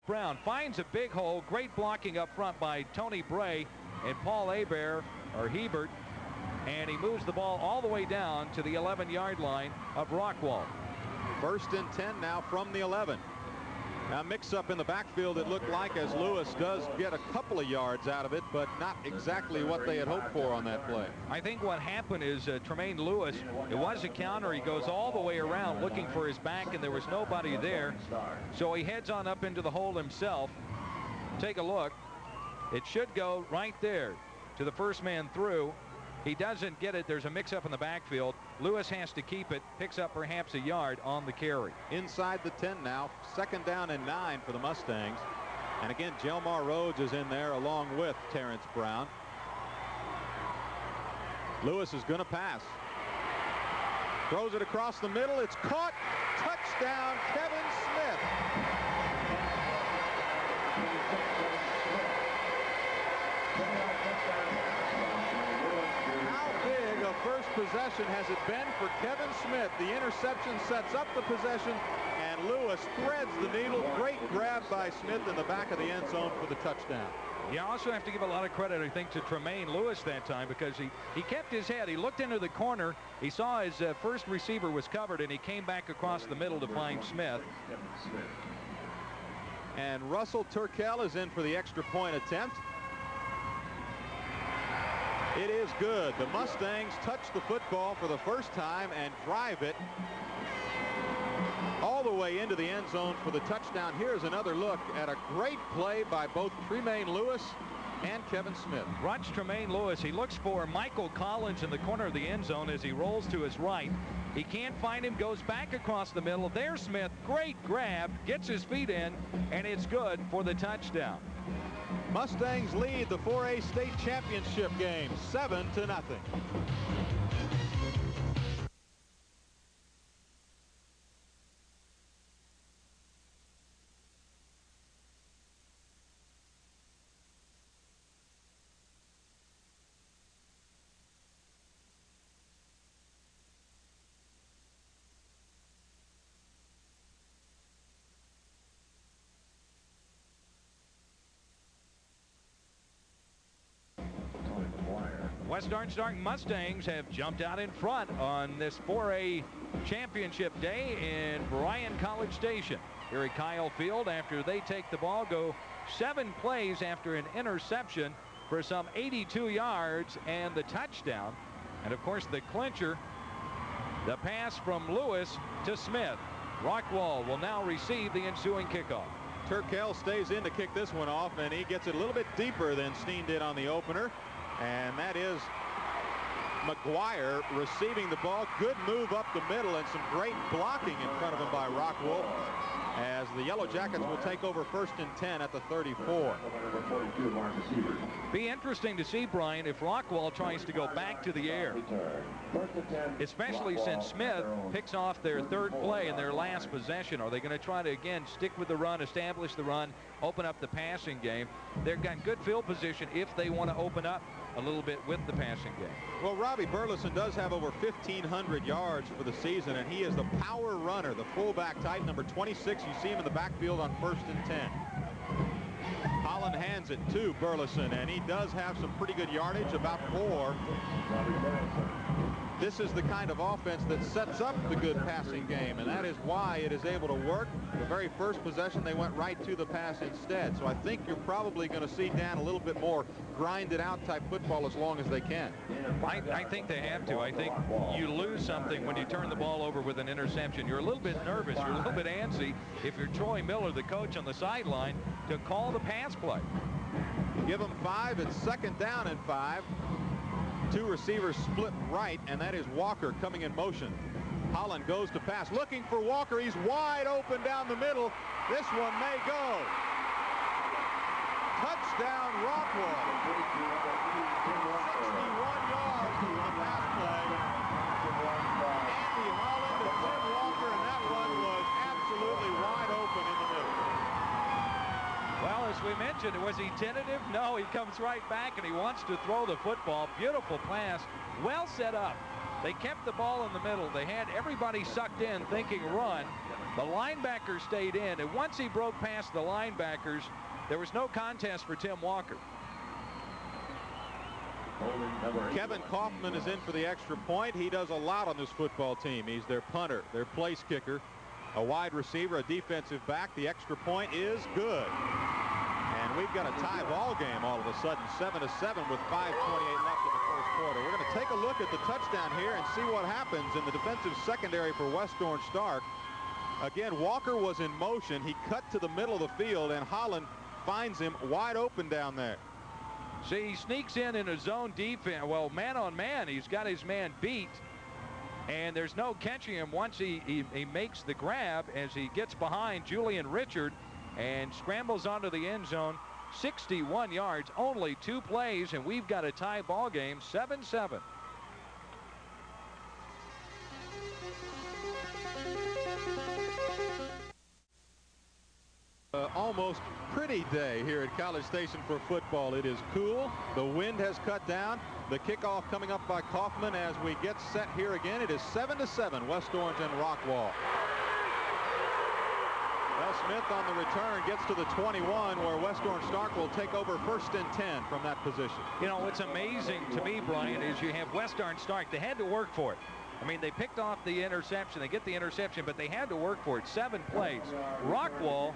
Brown finds a big hole. Great blocking up front by Tony Bray and Paul Hebert, and he moves the ball all the way down to the 11-yard line of Rockwall. 1st and 10 now from the 11. Now mix up in the backfield, it looked like, as Lewis does get a couple of yards out of it, but not exactly what they had hoped for on that play. I think what happened is Tremaine Lewis, it was a counter. He goes all the way around looking for his back, and there was nobody there. So he heads on up into the hole himself. Take a look. It should go right there to the first man through. He doesn't get it. There's a mix-up in the backfield. Lewis has to keep it, picks up perhaps a yard on the carry. Inside the 10 now, 2nd down and 9 for the Mustangs. And again, Jelmar Rhodes is in there along with Terrence Brown. Lewis is going to pass. Throws it across the middle. It's caught. Touchdown, Kevin Smith. First possession has it been for Kevin Smith. The interception sets up the possession, and Lewis threads the needle. Great grab by Smith in the back of the end zone for the touchdown. You also have to give a lot of credit, I think, to Tremaine Lewis that time, because he kept his head. He looked into the corner. He saw his first receiver was covered, and he came back across the middle to find Smith. And Russell Turkel is in for the extra point attempt. It is good. The Mustangs touch the football for the first time and drive it all the way into the end zone for the touchdown. Here's another look at a great play by both Tremaine Lewis and Kevin Smith. Watch Tremaine Lewis. He looks for Michael Collins in the corner of the end zone as he rolls to his right. He can't find him, goes back across the middle. There's Smith. Great grab. Gets his feet in, and it's good for the touchdown. Mustangs lead the 4A state championship game 7-0. West Orange Stark Mustangs have jumped out in front on this 4A championship day in Bryan College Station. Here at Kyle Field, after they take the ball, go 7 plays after an interception for some 82 yards and the touchdown. And of course the clincher, the pass from Lewis to Smith. Rockwall will now receive the ensuing kickoff. Turkel stays in to kick this one off, and he gets it a little bit deeper than Steen did on the opener. And that is McGuire receiving the ball. Good move up the middle and some great blocking in front of him by Rockwall, as the Yellow Jackets will take over 1st and 10 at the 34. Be interesting to see, Brian, if Rockwall tries to go back to the air, especially since Smith picks off their 3rd play in their last possession. Are they going to try to, again, stick with the run, establish the run, open up the passing game? They've got good field position if they want to open up a little bit with the passing game. Well, Robbie Burleson does have over 1,500 yards for the season, and he is the power runner, the fullback type, number 26. You see him in the backfield on 1st and 10. Holland hands it to Burleson, and he does have some pretty good yardage, about 4. This is the kind of offense that sets up the good passing game, and that is why it is able to work. The very first possession, they went right to the pass instead. So I think you're probably going to see, Dan, a little bit more grinded out type football as long as they can. I think they have to. I think you lose something when you turn the ball over with an interception. You're a little bit nervous. You're a little bit antsy if you're Troy Miller, the coach on the sideline, to call the pass play. Give them 5. It's 2nd down and 5. 2 receivers split right, and that is Walker coming in motion. Holland goes to pass, looking for Walker. He's wide open down the middle. This one may go. Touchdown, Rockwall. 61 yards on the pass play. Andy Holland to Tim Walker, and that one was absolutely wide open in the middle. Well, as we mentioned, was he tentative? No, he comes right back, and he wants to throw the football. Beautiful pass, well set up. They kept the ball in the middle. They had everybody sucked in thinking run, The linebacker stayed in, and once he broke past the linebackers, there was no contest for Tim Walker. Kevin Kaufman is in for the extra point. He does a lot on this football team. He's their punter, their place kicker, a wide receiver, a defensive back. The extra point is good. And we've got a tie ball game all of a sudden, 7-7 with 5:28 left in the first quarter. We're going to take a look at the touchdown here and see what happens in the defensive secondary for West Orange Stark. Again, Walker was in motion. He cut to the middle of the field, and Holland finds him wide open down there. See, he sneaks in a zone defense. Well, man on man, he's got his man beat, and there's no catching him once he makes the grab as he gets behind Julian Richard and scrambles onto the end zone. 61 yards, only 2 plays, and we've got a tie ball game, 7-7. Almost pretty day here at College Station for football. It is cool. The wind has cut down. The kickoff coming up by Kaufman as we get set here again. It is 7-7, West Orange and Rockwall. Well, Smith on the return gets to the 21, where West Orange Stark will take over 1st and 10 from that position. You know, what's amazing to me, Brian, is you have West Orange Stark. They had to work for it. I mean, they picked off the interception. They get the interception, but they had to work for it. 7 plays. Rockwall,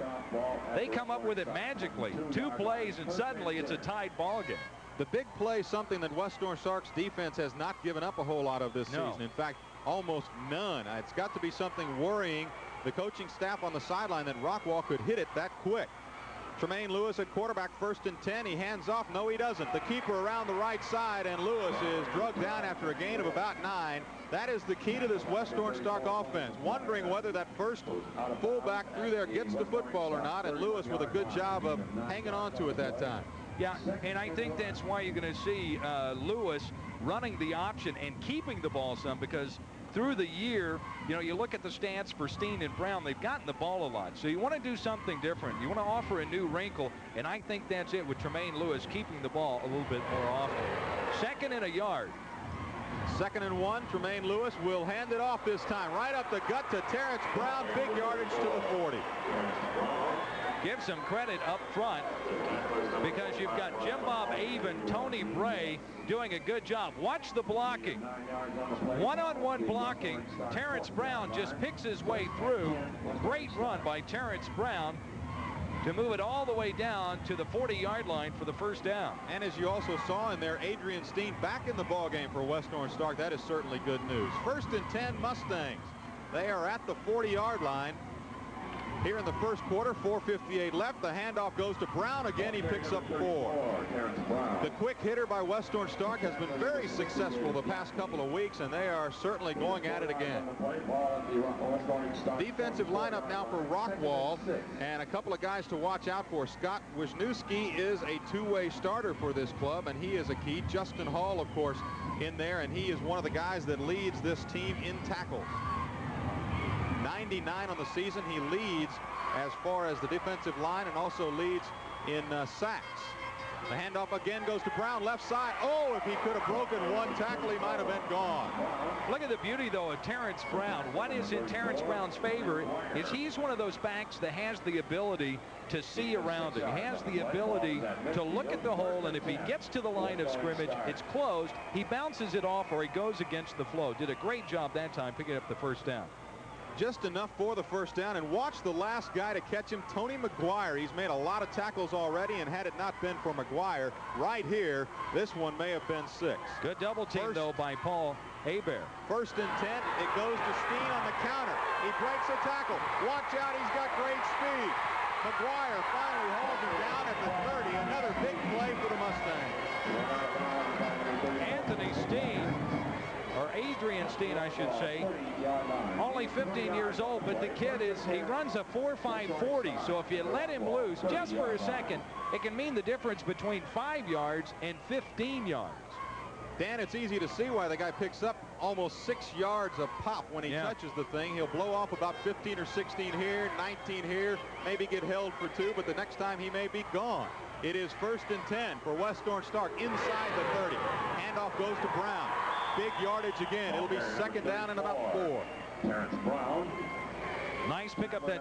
they come up with it magically. 2 plays, and suddenly it's a tied ball game. The big play, something that West Orange Stark's defense has not given up a whole lot of this season. In fact, almost none. It's got to be something worrying the coaching staff on the sideline that Rockwall could hit it that quick. Tremaine Lewis at quarterback, 1st and 10. He hands off. No, he doesn't. The keeper around the right side, and Lewis is drugged down after a gain of about 9. That is the key to this West Orange Stark offense. Wondering whether that first fullback through there gets the football or not, and Lewis with a good job of hanging on to it that time. Yeah, and I think that's why you're going to see Lewis running the option and keeping the ball some, because through the year, you know, you look at the stats for Steen and Brown, they've gotten the ball a lot. So you want to do something different. You want to offer a new wrinkle, and I think that's it with Tremaine Lewis keeping the ball a little bit more often. 2nd and a yard. 2nd and 1. Tremaine Lewis will hand it off this time. Right up the gut to Terrence Brown. Big yardage to the 40. Give some credit up front, because you've got Jim Bob Avon, Tony Bray doing a good job. Watch the blocking. One-on-one blocking. Terrence Brown just picks his way through. Great run by Terrence Brown to move it all the way down to the 40-yard line for the 1st down. And as you also saw in there, Adrian Steen back in the ballgame for West Orange Stark. That is certainly good news. 1st and 10 Mustangs. They are at the 40-yard line. Here in the first quarter, 4:58 left. The handoff goes to Brown. Again, he picks up 4. The quick hitter by West Orange Stark has been very successful the past couple of weeks, and they are certainly going at it again. Defensive lineup now for Rockwall, and a couple of guys to watch out for. Scott Wisniewski is a 2-way starter for this club, and he is a key. Justin Hall, of course, in there, and he is one of the guys that leads this team in tackles. 99 on the season. He leads as far as the defensive line and also leads in sacks. The handoff again goes to Brown, left side. Oh, if he could have broken one tackle, he might have been gone. Look at the beauty, though, of Terrence Brown. What is in Terrence Brown's favor is he's one of those backs that has the ability to see around it. He has the ability to look at the hole, and if he gets to the line of scrimmage, it's closed. He bounces it off or he goes against the flow. Did a great job that time picking up the 1st down. Just enough for the 1st down, and watch the last guy to catch him, Tony McGuire. He's made a lot of tackles already, and had it not been for McGuire right here, this one may have been 6. Good double team, though, by Paul Hebert. 1st and 10. It goes to Steen on the counter. He breaks a tackle. Watch out, he's got great speed. McGuire finally hauls him down at the 30. Another big play for the Mustangs. Anthony Steen, or Adrian Steen, I should say, only 15 years old, but the kid he runs a 4.5 so if you let him loose just for a second, it can mean the difference between 5 yards and 15 yards. Dan, it's easy to see why the guy picks up almost 6 yards a pop when he touches the thing. He'll blow off about 15 or 16 here, 19 here, maybe get held for 2, but the next time he may be gone. It is 1st and 10 for West Orange Stark inside the 30. Handoff goes to Brown. Big yardage again. It'll be 2nd down and about 4. Terrence Brown. Nice pickup that